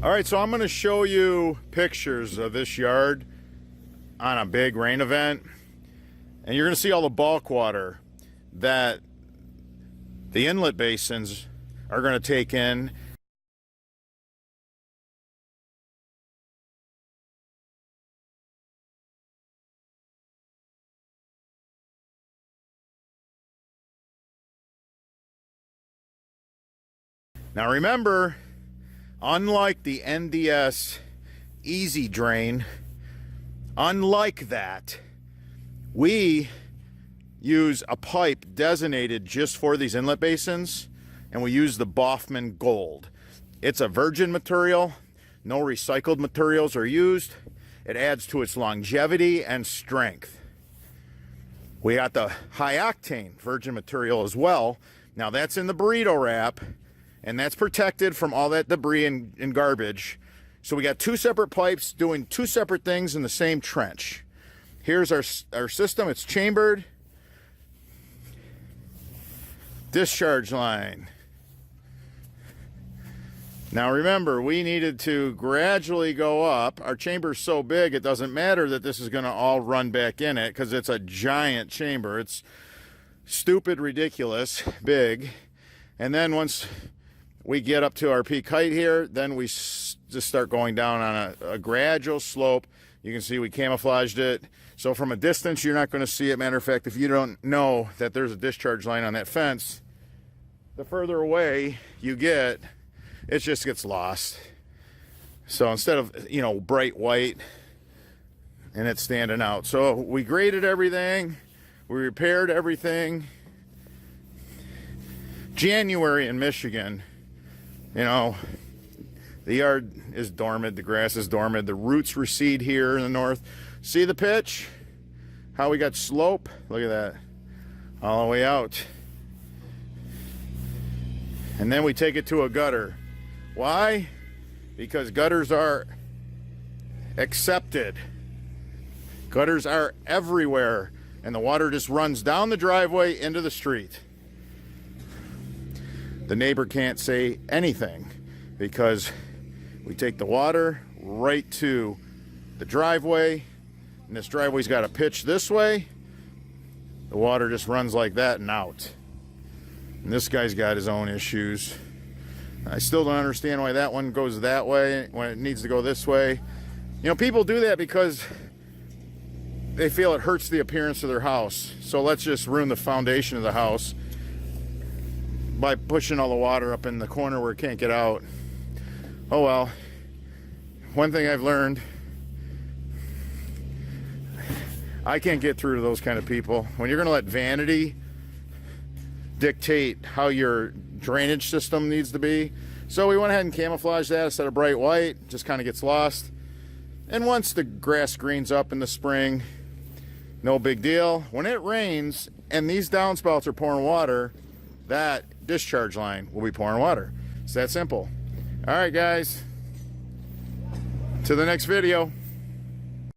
All right, so I'm going to show you pictures of this yard on a big rain event, and you're going to see all the bulk water that the inlet basins are going to take in. Now remember, unlike the NDS Easy Drain, unlike that, we use a pipe designated just for these inlet basins, and we use the Baughman Gold. It's a virgin material. No recycled materials are used. It adds to its longevity and strength. We got the high octane virgin material as well. Now that's in the burrito wrap, and that's protected from all that debris and garbage. So we got two separate pipes doing two separate things in the same trench. Here's our system. It's chambered. Discharge line. Now remember, we needed to gradually go up. Our chamber's so big, it doesn't matter that this is going to all run back in it because it's a giant chamber. It's stupid, ridiculous, big. And then once we get up to our peak height here, then we just start going down on a gradual slope. You can see we camouflaged it. So from a distance, you're not going to see it. Matter of fact, if you don't know that there's a discharge line on that fence, the further away you get, it just gets lost. So instead of, you know, bright white and it's standing out. So we graded everything. We repaired everything. January in Michigan, you know, the yard is dormant, the grass is dormant, the roots recede here in the north. See the pitch? How we got slope? Look at that. All the way out. And then we take it to a gutter. Why? Because gutters are accepted. Gutters are everywhere, and the water just runs down the driveway into the street. The neighbor can't say anything because we take the water right to the driveway, and this driveway's got a pitch this way. The water just runs like that and out. And this guy's got his own issues. I still don't understand why that one goes that way when it needs to go this way. You know, people do that because they feel it hurts the appearance of their house. So let's just ruin the foundation of the house by pushing all the water up in the corner where it can't get out. Oh well. One thing I've learned, I can't get through to those kind of people. When you're going to let vanity dictate how your drainage system needs to be. So we went ahead and camouflaged that instead of bright white. Just kind of gets lost. And once the grass greens up in the spring, no big deal. When it rains and these downspouts are pouring water, that discharge line will be pouring water. It's that simple. All right, guys. To the next video.